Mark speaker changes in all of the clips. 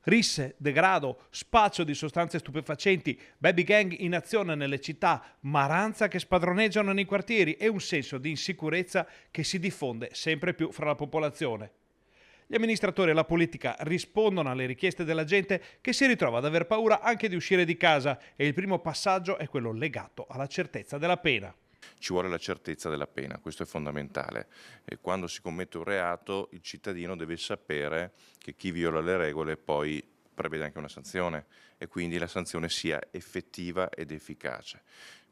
Speaker 1: Risse, degrado, spaccio di sostanze stupefacenti, baby gang in azione nelle città, maranza che spadroneggiano nei quartieri e un senso di insicurezza che si diffonde sempre più fra la popolazione. Gli amministratori e la politica rispondono alle richieste della gente che si ritrova ad aver paura anche di uscire di casa e il primo passaggio è quello legato alla certezza della pena.
Speaker 2: Ci vuole la certezza della pena, questo è fondamentale. E quando si commette un reato, il cittadino deve sapere che chi viola le regole poi prevede anche una sanzione e quindi la sanzione sia effettiva ed efficace.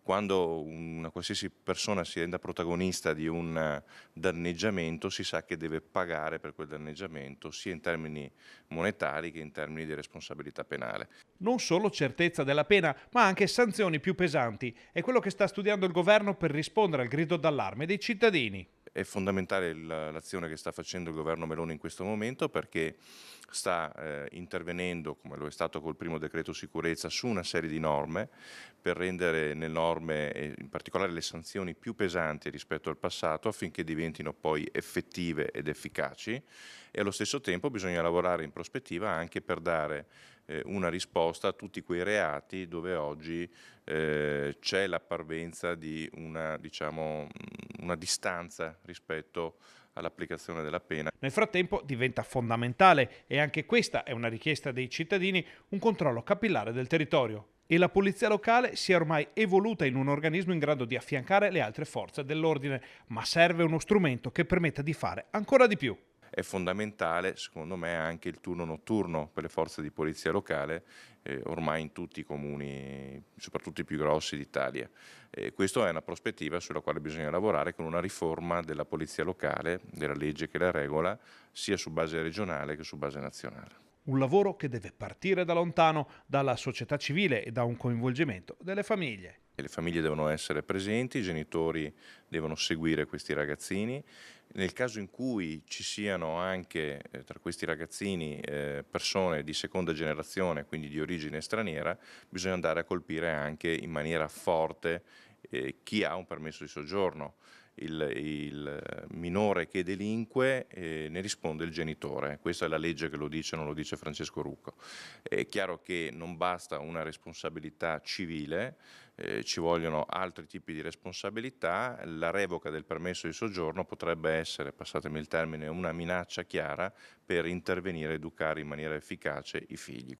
Speaker 2: Quando una qualsiasi persona si renda protagonista di un danneggiamento, si sa che deve pagare per quel danneggiamento, sia in termini monetari che in termini di responsabilità penale.
Speaker 1: Non solo certezza della pena, ma anche sanzioni più pesanti. È quello che sta studiando il governo per rispondere al grido d'allarme dei cittadini.
Speaker 2: È fondamentale l'azione che sta facendo il governo Meloni in questo momento perché sta intervenendo, come lo è stato col primo decreto sicurezza, su una serie di norme per rendere le norme e in particolare le sanzioni più pesanti rispetto al passato affinché diventino poi effettive ed efficaci e allo stesso tempo bisogna lavorare in prospettiva anche per dare una risposta a tutti quei reati dove oggi c'è la parvenza di una, diciamo, una distanza rispetto all'applicazione della pena.
Speaker 1: Nel frattempo diventa fondamentale, e anche questa è una richiesta dei cittadini, un controllo capillare del territorio. E la polizia locale si è ormai evoluta in un organismo in grado di affiancare le altre forze dell'ordine, ma serve uno strumento che permetta di fare ancora di più.
Speaker 2: È fondamentale, secondo me, anche il turno notturno per le forze di polizia locale, ormai in tutti i comuni, soprattutto i più grossi d'Italia. Questa è una prospettiva sulla quale bisogna lavorare con una riforma della polizia locale, della legge che la regola, sia su base regionale che su base nazionale.
Speaker 1: Un lavoro che deve partire da lontano, dalla società civile e da un coinvolgimento delle famiglie.
Speaker 2: E le famiglie devono essere presenti, i genitori devono seguire questi ragazzini. Nel caso in cui ci siano anche tra questi ragazzini persone di seconda generazione, quindi di origine straniera, bisogna andare a colpire anche in maniera forte chi ha un permesso di soggiorno. Il minore che delinque ne risponde il genitore, questa è la legge che lo dice, non lo dice Francesco Rucco. È chiaro che non basta una responsabilità civile, ci vogliono altri tipi di responsabilità, la revoca del permesso di soggiorno potrebbe essere, passatemi il termine, una minaccia chiara per intervenire ed educare in maniera efficace i figli.